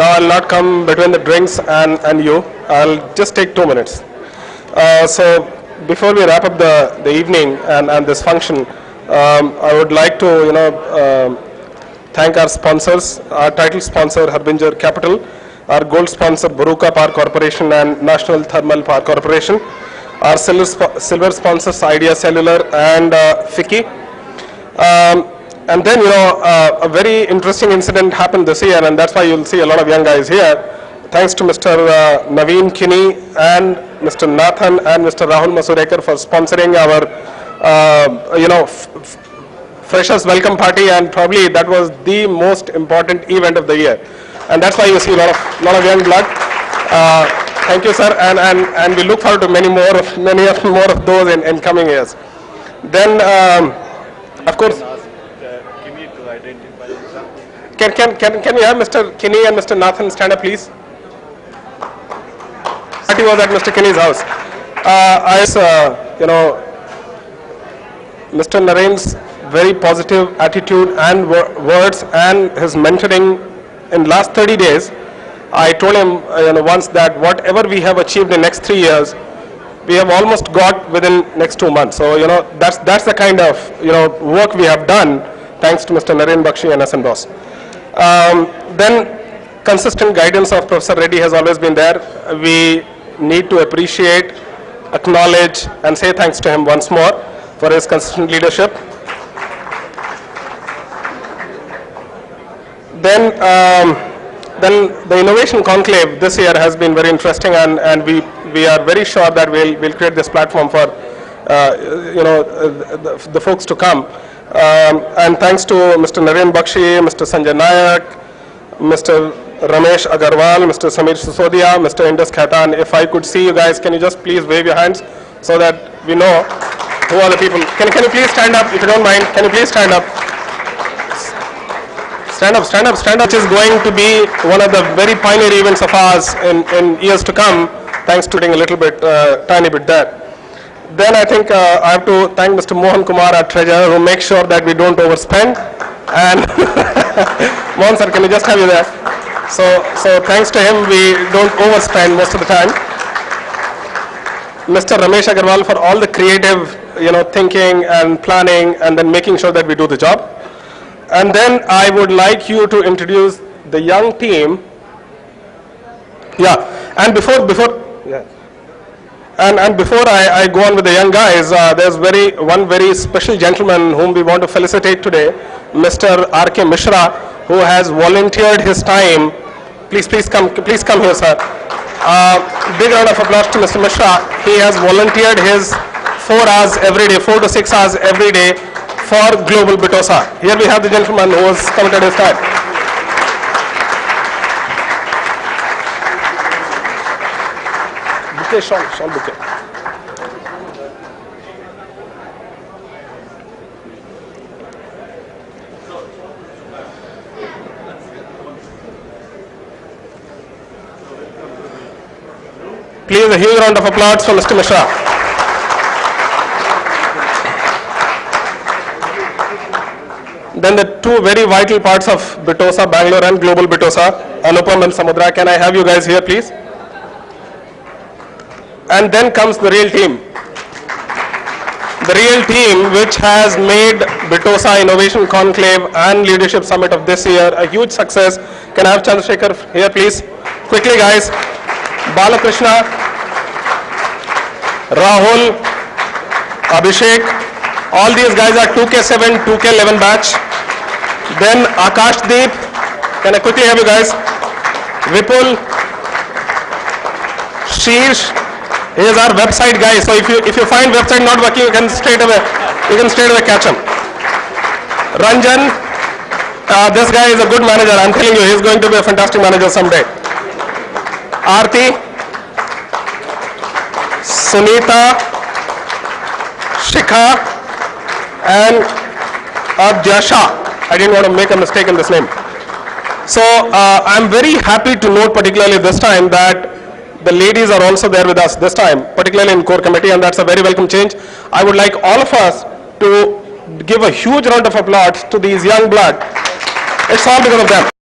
now I'll not come between the drinks and you. I'll just take 2 minutes. So before we wrap up the evening and this function, I would like to thank our sponsors, our title sponsor Harbinger Capital, our gold sponsor Baruka Power Corporation and National Thermal Power Corporation, our silver sponsors Idea Cellular and FICCI. And then a very interesting incident happened this year, and that's why you'll see a lot of young guys here. Thanks to Mr. Naveen Kinney and Mr. Nathan and Mr. Rahul Masurekar for sponsoring our freshers welcome party, and probably that was the most important event of the year, and that's why you see a lot of young blood. Thank you, sir, and we look forward to many more of those in coming years. Then, of course, can we have Mr. Kinney and Mr. Nathan stand up, please? Party was at Mr. Kinney's house. Mr. Naren's very positive attitude and words and his mentoring in last 30 days, I told him once that whatever we have achieved in next 3 years, we have almost got within next 2 months. So that's the kind of work we have done, thanks to Mr. Naren Bakshi and SN Boss. Then consistent guidance of Professor Reddy has always been there. We need to appreciate, acknowledge, and say thanks to him once more for his consistent leadership. Then the Innovation Conclave this year has been very interesting, and we are very sure that we'll create this platform for the folks to come. And thanks to Mr. Naren Bakshi, Mr. Sanjay Nayak, Mr. Ramesh Agarwal, Mr. Samir Sisodia, Mr. Indus Khaitan. If I could see you guys, can you just please wave your hands so that we know who are the people? Can you please stand up, if you don't mind? Can you please stand up? Stand up, which is going to be one of the very pioneer events of ours in years to come, thanks to doing a little bit, tiny bit there. Then I think I have to thank Mr. Mohan Kumar, our treasurer, who makes sure that we don't overspend. And Mohan sir, can we just have you there? So thanks to him, we don't overspend most of the time. Mr. Ramesh Agarwal for all the creative, thinking and planning, and then making sure that we do the job. And then I would like you to introduce the young team. Yeah, and before I go on with the young guys, there's one very special gentleman whom we want to felicitate today, Mr. R.K. Mishra, who has volunteered his time. Please come here, sir. Big round of applause to Mr. Mishra. He has volunteered his 4 hours every day, 4 to 6 hours every day for Global Bitosa. Here we have the gentleman who has committed his time. Bouquet, shawl bouquet. Please, a huge round of applause for Mr. Mishra. Then the 2 very vital parts of Bitosa, Bangalore and Global Bitosa, Anupam and Samudra. Can I have you guys here, please? And then comes the real team. The real team which has made Bitosa Innovation Conclave and Leadership Summit of this year a huge success. Can I have Chandrasekhar here, please? Quickly, guys. Balakrishna, Rahul, Abhishek, all these guys are 2K7, 2K11 batch. Then Akashdeep, can I quickly have you guys? Vipul, Sheesh, he is our website guy. So if you find website not working, you can straight away catch him. Ranjan, this guy is a good manager. I'm telling you, he's going to be a fantastic manager someday. Aarti, Sunita, Shikha, and Jasha. I didn't want to make a mistake in this name. So I'm very happy to note, particularly this time, that the ladies are also there with us this time, particularly in core committee, and that's a very welcome change. I would like all of us to give a huge round of applause to these young blood. It's all because of them.